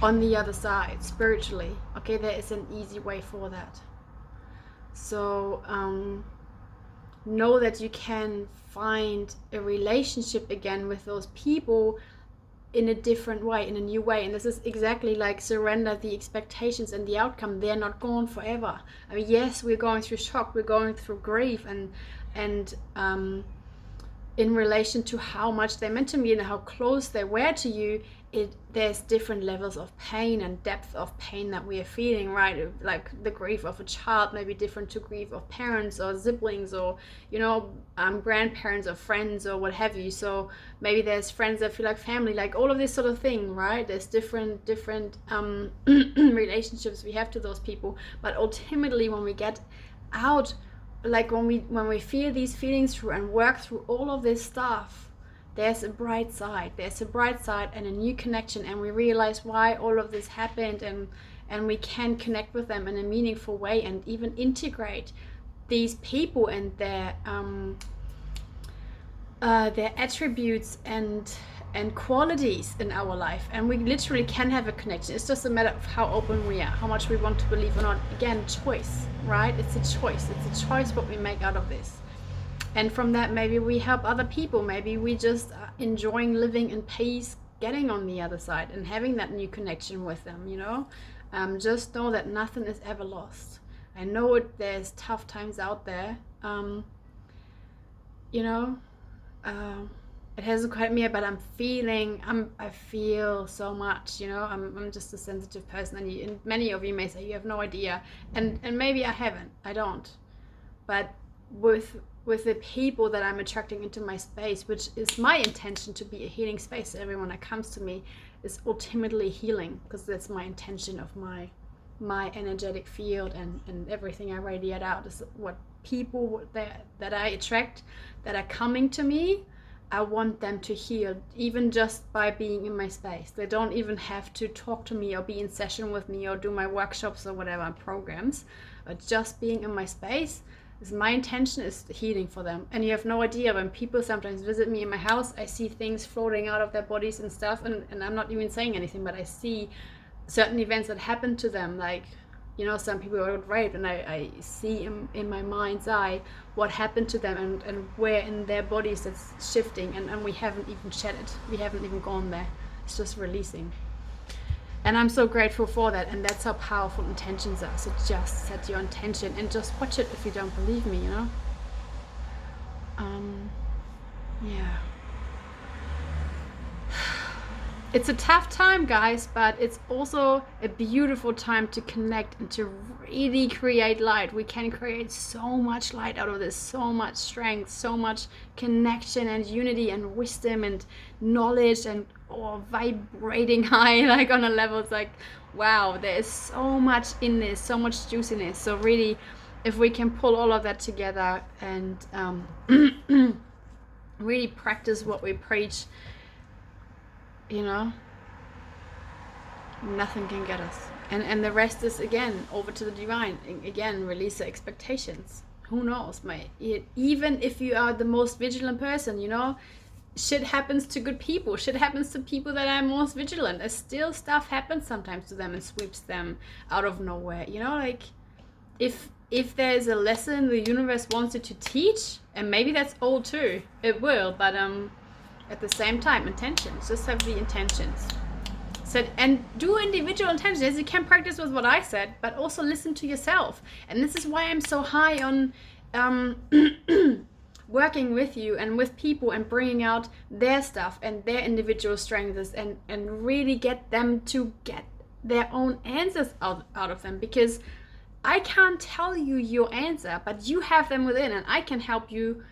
on the other side spiritually. Okay, there is an easy way for that. So know that you can find a relationship again with those people in a different way, in a new way. And this is exactly like surrender the expectations and the outcome. They're not gone forever. I mean, yes, we're going through shock, we're going through grief, and in relation to how much they meant to me and how close they were to you, there's different levels of pain and depth of pain that we are feeling, right? Like the grief of a child may be different to grief of parents or siblings, or grandparents or friends or what have you. So maybe there's friends that feel like family, like all of this sort of thing, right? There's different relationships we have to those people. But ultimately, when we get out, like when we feel these feelings through and work through all of this stuff, there's a bright side and a new connection, and we realize why all of this happened, and we can connect with them in a meaningful way, and even integrate these people and their attributes and qualities in our life, and we literally can have a connection. It's just a matter of how open we are, how much we want to believe or not. Again, choice, right? It's a choice what we make out of this. And from that, maybe we help other people. Maybe we just are enjoying living in peace, getting on the other side and having that new connection with them, just know that nothing is ever lost. I know there's tough times out there, it hasn't quite me, but I feel so much, I'm just a sensitive person, and many of you may say you have no idea, and maybe I don't, but with the people that I'm attracting into my space, which is my intention to be a healing space to everyone that comes to me, is ultimately healing, because that's my intention of my energetic field, and everything I radiate out is what people that I attract that are coming to me, I want them to heal, even just by being in my space. They don't even have to talk to me or be in session with me or do my workshops or whatever programs, but just being in my space is my intention, is healing for them. And you have no idea, when people sometimes visit me in my house, I see things floating out of their bodies and stuff, and I'm not even saying anything, but I see certain events that happen to them, like some people got raped, and I see in my mind's eye what happened to them, and where in their bodies that's shifting, and we haven't even shed it, we haven't even gone there, it's just releasing. And I'm so grateful for that, and that's how powerful intentions are. So just set your intention and just watch it if you don't believe me, yeah. It's a tough time, guys, but it's also a beautiful time to connect and to really create light. We can create so much light out of this, so much strength, so much connection and unity and wisdom and knowledge, and vibrating high, like on a level. It's like, wow, there is so much in this, so much juiciness. So really, if we can pull all of that together and really practice what we preach, nothing can get us, and the rest is again over to the divine. Again, release the expectations. Who knows, even if you are the most vigilant person, shit happens to good people, shit happens to people that are most vigilant, and still stuff happens sometimes to them and sweeps them out of nowhere. Like if there's a lesson the universe wants you to teach, and maybe that's old too, it will, but at the same time, intentions, just have the intentions set, and do individual intentions. You can practice with what I said, but also listen to yourself. And this is why I'm so high on working with you and with people and bringing out their stuff and their individual strengths, and really get them to get their own answers out of them, because I can't tell you your answer, but you have them within, and I can help you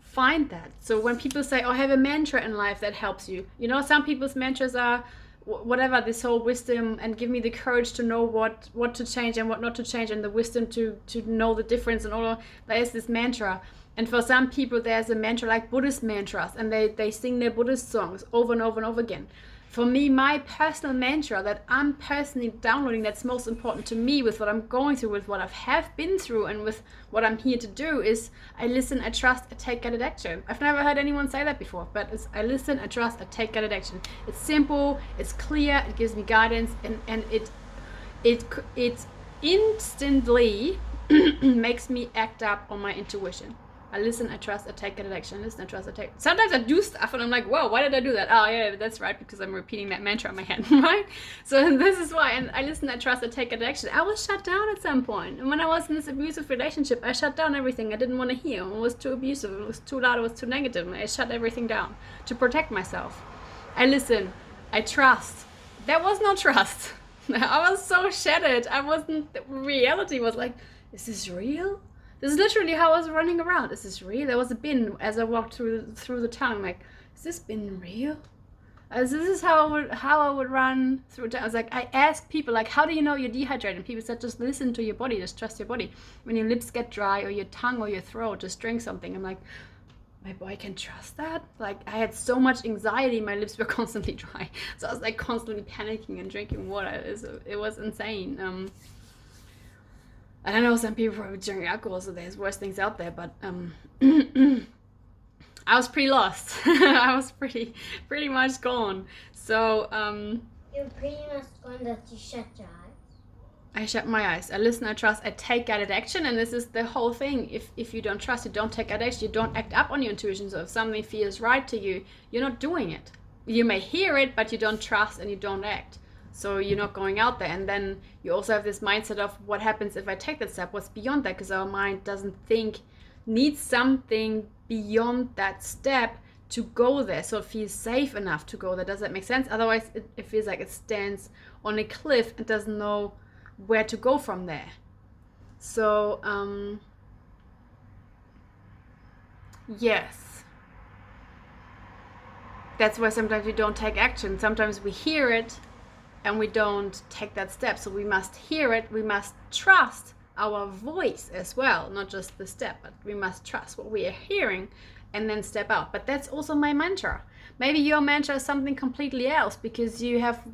find that. So when people say, I have a mantra in life that helps you, some people's mantras are whatever, this whole wisdom, and give me the courage to know what to change and what not to change, and the wisdom to know the difference, and all. There's this mantra. And for some people there's a mantra like Buddhist mantras, and they sing their Buddhist songs over and over and over again. for me, my personal mantra that I'm personally downloading, that's most important to me with what I'm going through, with what I have been through, and with what I'm here to do, is I listen, I trust, I take guided action. I've never heard anyone say that before, but it's I listen, I trust, I take guided action. It's simple, it's clear, it gives me guidance, and it instantly makes me act up on my intuition. I listen, I trust, I take guided action. Listen, I trust, I take. Sometimes I do stuff and I'm like, whoa, why did I do that? Oh yeah, that's right, because I'm repeating that mantra in my head, right? So this is why. And I listen, I trust, I take guided action. I was shut down at some point. And when I was in this abusive relationship, I shut down everything I didn't want to hear. It was too abusive, it was too loud, it was too negative. And I shut everything down to protect myself. I listen, I trust. That was no trust. I was so shattered. Reality was like, is this real? This is literally how I was running around. Is this real? There was a bin as I walked through the town. Like, is this bin real? This is how I would run through town. I was like, I asked people, like, how do you know you're dehydrated? And people said, just listen to your body, just trust your body. When your lips get dry or your tongue or your throat, just drink something. I'm like, my boy can trust that? Like, I had so much anxiety, my lips were constantly dry. So I was like constantly panicking and drinking water. It was insane. I don't know, some people probably drink alcohol, so there's worse things out there, but I was pretty lost. I was pretty much gone. So You're pretty much gone that you shut your eyes. I shut my eyes. I listen, I trust, I take guided action, and this is the whole thing. If you don't trust, you don't take guided action, you don't act up on your intuition. So if something feels right to you, you're not doing it. You may hear it, but you don't trust and you don't act. So you're not going out there. And then you also have this mindset of what happens if I take that step? What's beyond that? Because our mind doesn't needs something beyond that step to go there. So it feels safe enough to go there. Does that make sense? Otherwise, it feels like it stands on a cliff and doesn't know where to go from there. So, yes. That's why sometimes we don't take action. Sometimes we hear it and we don't take that step. So we must hear it, we must trust our voice as well, not just the step, but we must trust what we are hearing and then step out. But that's also my mantra. Maybe your mantra is something completely else because you have,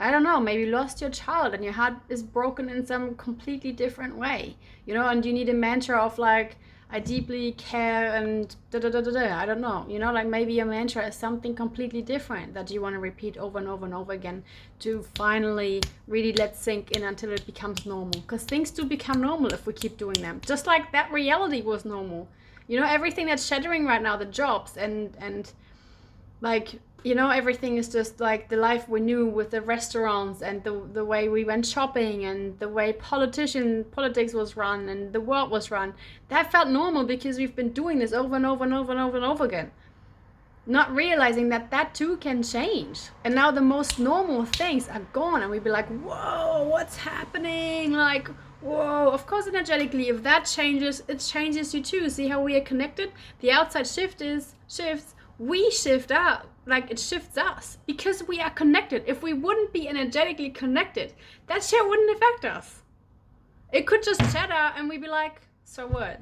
I don't know, maybe lost your child and your heart is broken in some completely different way, you know, and you need a mantra of like, I deeply care and I don't know, you know, like maybe your mantra is something completely different that you want to repeat over and over and over again to finally really let sink in until it becomes normal. Because things do become normal if we keep doing them. Just like that reality was normal. You know, everything that's shattering right now, the jobs and like, you know, everything is just like the life we knew with the restaurants and the way we went shopping and the way politics was run and the world was run. That felt normal because we've been doing this over and over and over and over and over again. Not realizing that that too can change. And now the most normal things are gone and we'd be like, whoa, what's happening? Like, whoa, of course energetically, if that changes, it changes you too. See how we are connected? The outside shifts, we shift out. Like it shifts us because we are connected. If we wouldn't be energetically connected, that shit wouldn't affect us. It could just shatter and we'd be like, so what?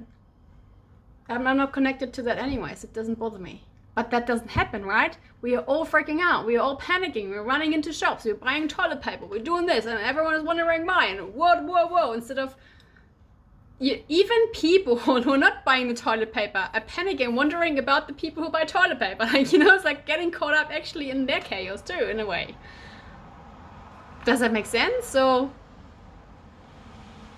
I'm not connected to that anyways. It doesn't bother me. But that doesn't happen, right? We are all freaking out. We are all panicking. We're running into shops. We're buying toilet paper. We're doing this and everyone is wondering why. And whoa. Instead of even people who are not buying the toilet paper are panicking, wondering about the people who buy toilet paper. Like, you know, it's like getting caught up actually in their chaos too, in a way. Does that make sense? So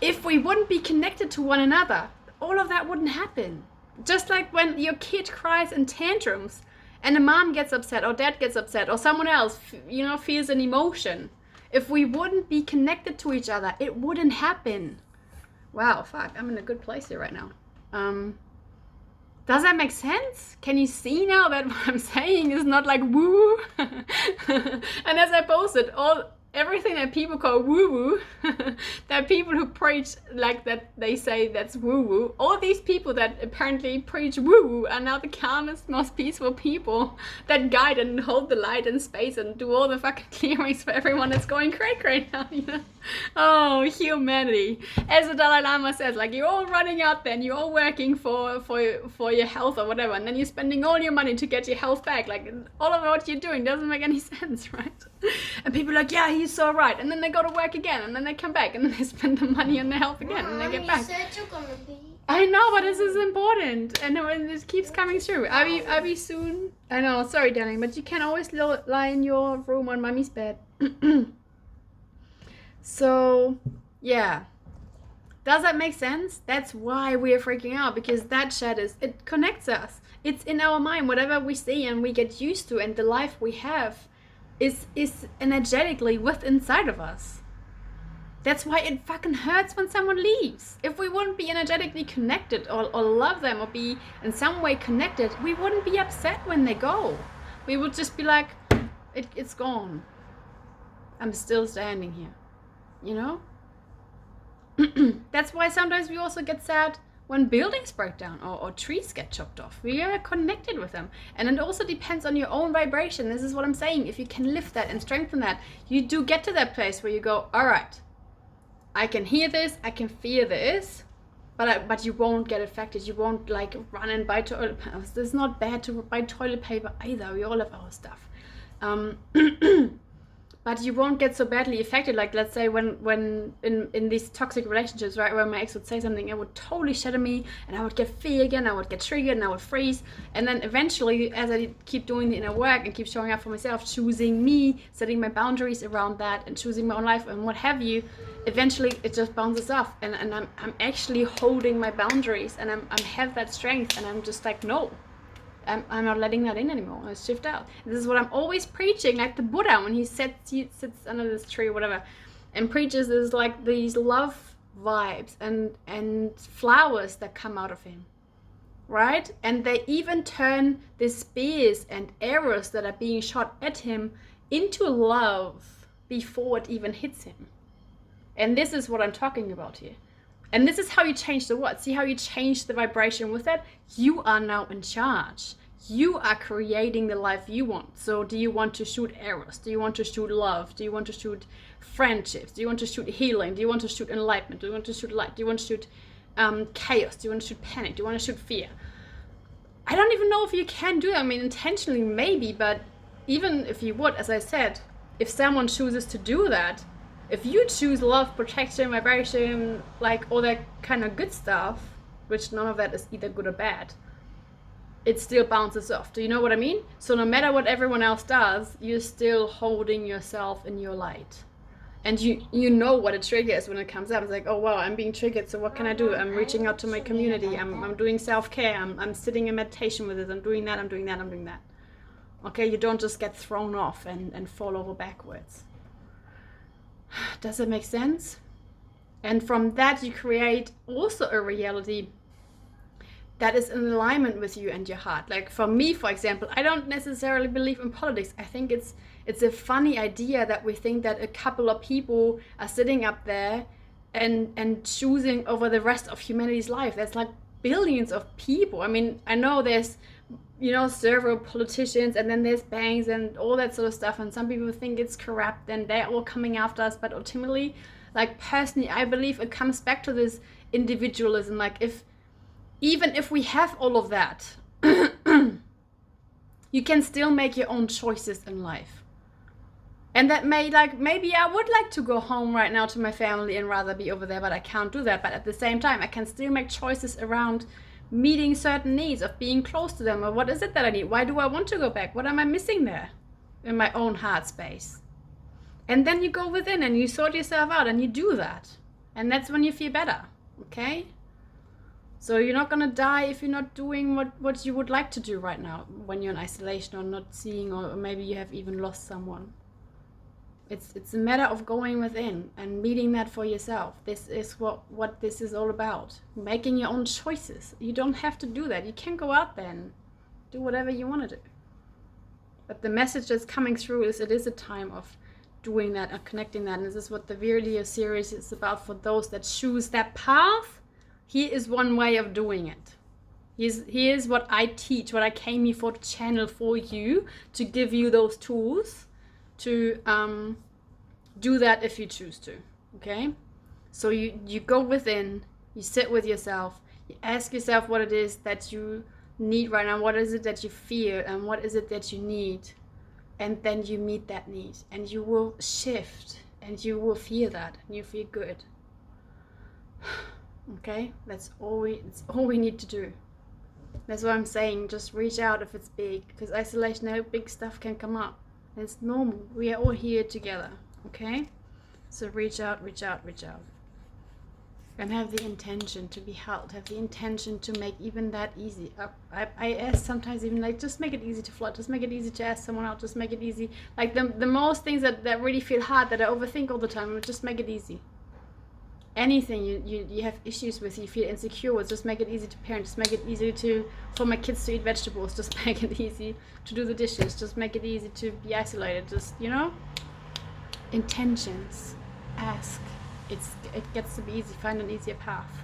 if we wouldn't be connected to one another, all of that wouldn't happen. Just like when your kid cries in tantrums and a mom gets upset or dad gets upset or someone else, you know, feels an emotion. If we wouldn't be connected to each other, it wouldn't happen. Wow, fuck, I'm in a good place here right now. Does that make sense? Can you see now that what I'm saying is not like woo? And as I posted, everything that people call woo-woo, there are people who preach like that, they say that's woo-woo. All these people that apparently preach woo-woo are now the calmest, most peaceful people that guide and hold the light in space and do all the fucking clearings for everyone that's going crazy right now, you know? Oh, humanity. As the Dalai Lama says, like, you're all running out there and you're all working for your health or whatever, and then you're spending all your money to get your health back. Like, all of what you're doing doesn't make any sense, right? And people are like, yeah, he's so right. And then they go to work again, and then they come back, and then they spend the money on their health again, and they get back. You said you're gonna be. I know, but this is important, and this keeps coming through. I'll be soon. I know, sorry, darling, but you can always lie in your room on mommy's bed. So, yeah. Does that make sense? That's why we're freaking out, because that shit it connects us. It's in our mind. Whatever we see and we get used to, and the life we have is energetically within inside of us. That's why it fucking hurts when someone leaves. If we wouldn't be energetically connected or love them or be in some way connected, we wouldn't be upset when they go. We would just be like, it's gone. I'm still standing here. You know? That's why sometimes we also get sad when buildings break down or trees get chopped off. We are connected with them. And it also depends on your own vibration. This is what I'm saying. If you can lift that and strengthen that, you do get to that place where you go, all right, I can hear this, I can feel this, but you won't get affected. You won't like run and buy toilet paper. It's not bad to buy toilet paper either. We all have our stuff. But you won't get so badly affected. Like, let's say when in these toxic relationships, right, where my ex would say something, it would totally shatter me, and I would get fear again, I would get triggered, and I would freeze. And then eventually, as I keep doing the inner work and keep showing up for myself, choosing me, setting my boundaries around that, and choosing my own life and what have you, eventually it just bounces off, and I'm actually holding my boundaries, and I have that strength, and I'm just like, no. I'm not letting that in anymore. I shift out. This is what I'm always preaching, like the Buddha when he sits under this tree or whatever, and preaches is like these love vibes and flowers that come out of him, right? And they even turn the spears and arrows that are being shot at him into love before it even hits him. And this is what I'm talking about here. And this is how you change the what? See how you change the vibration with that? You are now in charge. You are creating the life you want. So do you want to shoot arrows? Do you want to shoot love? Do you want to shoot friendships? Do you want to shoot healing? Do you want to shoot enlightenment? Do you want to shoot light? Do you want to shoot chaos? Do you want to shoot panic? Do you want to shoot fear? I don't even know if you can do that. I mean, intentionally maybe, but even if you would, as I said, if someone chooses to do that, if you choose love, protection, vibration, like all that kind of good stuff, which none of that is either good or bad, it still bounces off. Do you know what I mean? So no matter what everyone else does, you're still holding yourself in your light. And you know what a trigger is when it comes up. It's like, oh wow, I'm being triggered, so what can I do? I'm reaching out to my community. I'm doing self-care. I'm sitting in meditation with it. I'm doing that. Okay, you don't just get thrown off and fall over backwards. Does it make sense? And from that you create also a reality that is in alignment with you and your heart. Like for me, for example, I don't necessarily believe in politics. I think it's a funny idea that we think that a couple of people are sitting up there and choosing over the rest of humanity's life. That's like billions of people. I mean, I know there's several politicians, and then there's banks and all that sort of stuff, and some people think it's corrupt and they're all coming after us, but ultimately, like personally, I believe it comes back to this individualism. Like even if we have all of that, you can still make your own choices in life. And that maybe I would like to go home right now to my family and rather be over there, but I can't do that. But at the same time, I can still make choices around meeting certain needs, of being close to them, or what is it that I need? Why do I want to go back? What am I missing there in my own heart space? And then you go within and you sort yourself out and you do that. And that's when you feel better, okay? So you're not gonna die if you're not doing what you would like to do right now when you're in isolation or not seeing, or maybe you have even lost someone. It's a matter of going within and meeting that for yourself. This is what this is all about. Making your own choices. You don't have to do that. You can go out there and do whatever you want to do. But the message that's coming through is it is a time of doing that and connecting that. And this is what the Virya series is about for those that choose that path. He is one way of doing it. He is what I teach, what I came here for to channel for you, to give you those tools to do that if you choose to. Okay? So you go within, you sit with yourself, you ask yourself what it is that you need right now, what is it that you feel, and what is it that you need. And then you meet that need, and you will shift, and you will feel that, and you feel good. Okay? That's all we need to do. That's what I'm saying. Just reach out if it's big, because isolation, big stuff can come up. It's normal. We are all here together. Okay? So reach out, reach out, reach out. And have the intention to be held, have the intention to make even that easy. I ask sometimes even like, just make it easy to flirt, just make it easy to ask someone out, just make it easy. Like the most things that really feel hard, that I overthink all the time, just make it easy. Anything you have issues with, you feel insecure with, just make it easy to parent, just make it easy for my kids to eat vegetables, just make it easy to do the dishes, just make it easy to be isolated, just, intentions, ask. It gets to be easy. Find an easier path.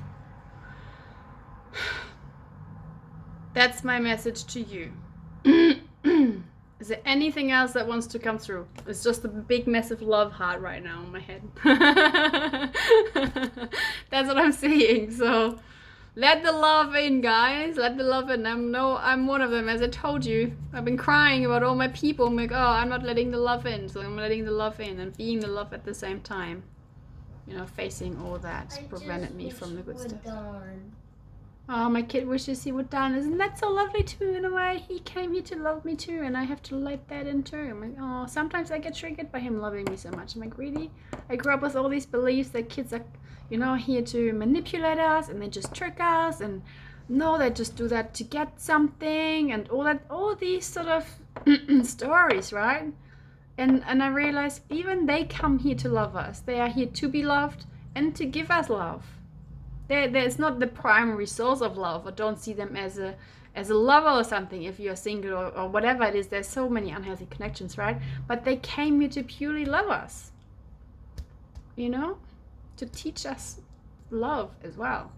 That's my message to you. Is there anything else that wants to come through? It's just a big massive love heart right now in my head. That's what I'm seeing. So let the love in, guys. Let the love in. I'm one of them. As I told you, I've been crying about all my people. I'm like, oh, I'm not letting the love in. So I'm letting the love in and being the love at the same time. Facing all that prevented me from the good stuff. Oh, my kid wishes he would die. Isn't that so lovely too, in a way? He came here to love me too, and I have to let that in too. I'm like, oh, sometimes I get triggered by him loving me so much. I'm like, really? I grew up with all these beliefs that kids are, here to manipulate us, and they just trick us, and no, they just do that to get something, and all these sort of stories, right? And I realized even they come here to love us. They are here to be loved and to give us love. There's not the primary source of love, or don't see them as a lover or something if you're single or whatever it is. There's so many unhealthy connections, right? But they came here to purely love us. To teach us love as well.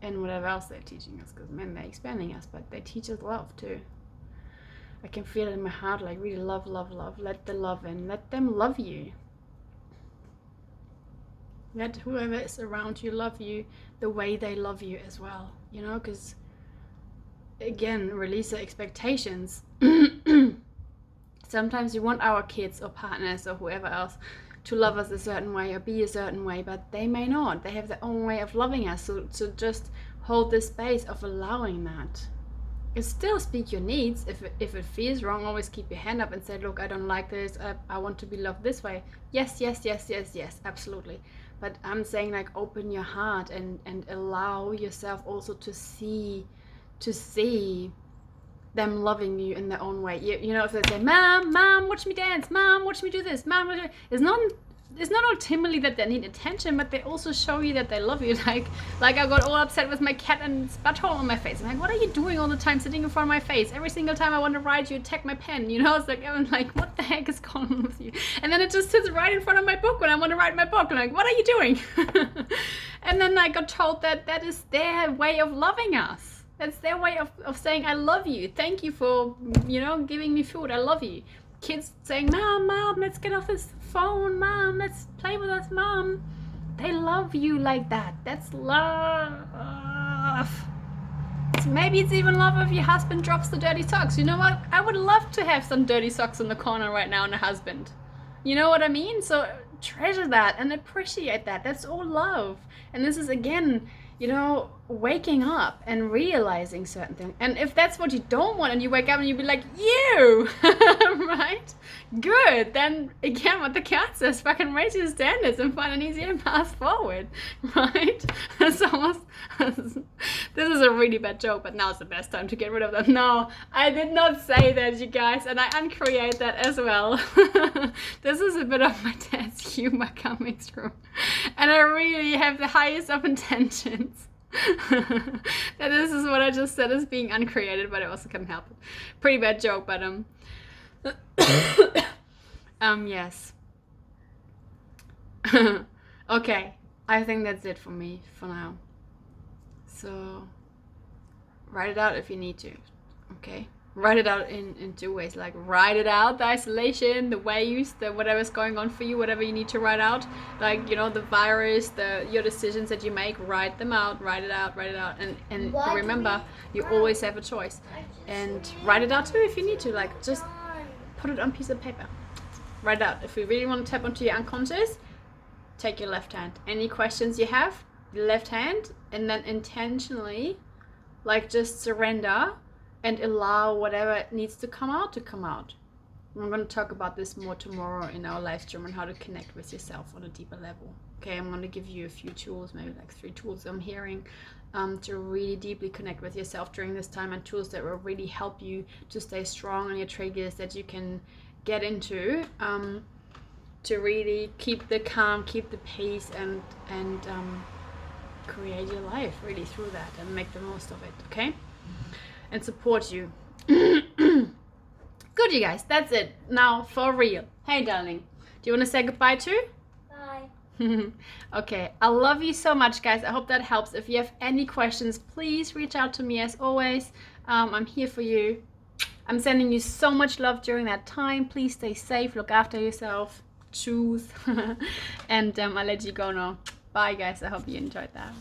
And whatever else they're teaching us, because they're expanding us, but they teach us love too. I can feel it in my heart, like really love, love, love. Let the love in. Let them love you. Let whoever is around you love you the way they love you as well. Because, again, release the expectations. Sometimes we want our kids or partners or whoever else to love us a certain way or be a certain way, but they may not. They have their own way of loving us. So just hold this space of allowing that. And still speak your needs. If it feels wrong, always keep your hand up and say, look, I don't like this. I want to be loved this way. Yes, yes, yes, yes, yes, absolutely. But I'm saying, like, open your heart and allow yourself also to see them loving you in their own way. If they say, Mom, watch me dance. Mom, watch me do this. Mom, watch me. It's not ultimately that they need attention, but they also show you that they love you. Like I got all upset with my cat and its butthole on my face. I'm like, what are you doing all the time sitting in front of my face? Every single time I want to write, you attack my pen. I'm like, what the heck is going on with you? And then it just sits right in front of my book when I want to write my book. I'm like, what are you doing? And then I got told that is their way of loving us. That's their way of saying, I love you. Thank you for, giving me food. I love you. Kids saying, Mom, let's get off this phone. Mom, let's play with us, Mom. They love you like that. That's love. Maybe it's even love if your husband drops the dirty socks. You know what? I would love to have some dirty socks in the corner right now and a husband. You know what I mean? So treasure that and appreciate that. That's all love. And this is, again, waking up and realizing certain things. And if that's what you don't want and you wake up and you be like, you, right? Good. Then again, what the cat says, fucking raise your standards and find an easier path forward, right? It's almost, this is a really bad joke, but now's the best time to get rid of that. No, I did not say that, you guys, and I uncreate that as well. This is a bit of my dad's humor coming through. And I really have the highest of intentions. That this is what I just said is being uncreated, but I also can't help it. Pretty bad joke, but Yes. Okay, I think that's it for me for now. So write it out if you need to. Okay, write it out in two ways. Like write it out, the isolation, the waves, the whatever's going on for you, whatever you need to write out. Like, you know, the virus, your decisions that you make, write them out, write it out, and Why do remember, you always have a choice. And write it out too if you need to. Like, just put it on a piece of paper. Write it out. If you really want to tap onto your unconscious, take your left hand. Any questions you have, left hand, and then intentionally, like, just surrender and allow whatever needs to come out to come out. I'm going to talk about this more tomorrow in our live stream on how to connect with yourself on a deeper level. Okay, I'm going to give you a few tools, maybe like 3 tools I'm hearing, to really deeply connect with yourself during this time, and tools that will really help you to stay strong on your triggers that you can get into, to really keep the calm, keep the peace, and create your life really through that and make the most of it, okay? And support you. Good, you guys, that's it. Now, for real. Hey, darling, do you want to say goodbye too? Bye. Okay, I love you so much, guys. I hope that helps. If you have any questions, please reach out to me as always. I'm here for you. I'm sending you so much love during that time. Please stay safe, look after yourself, choose. And I'll let you go now. Bye, guys. I hope you enjoyed that.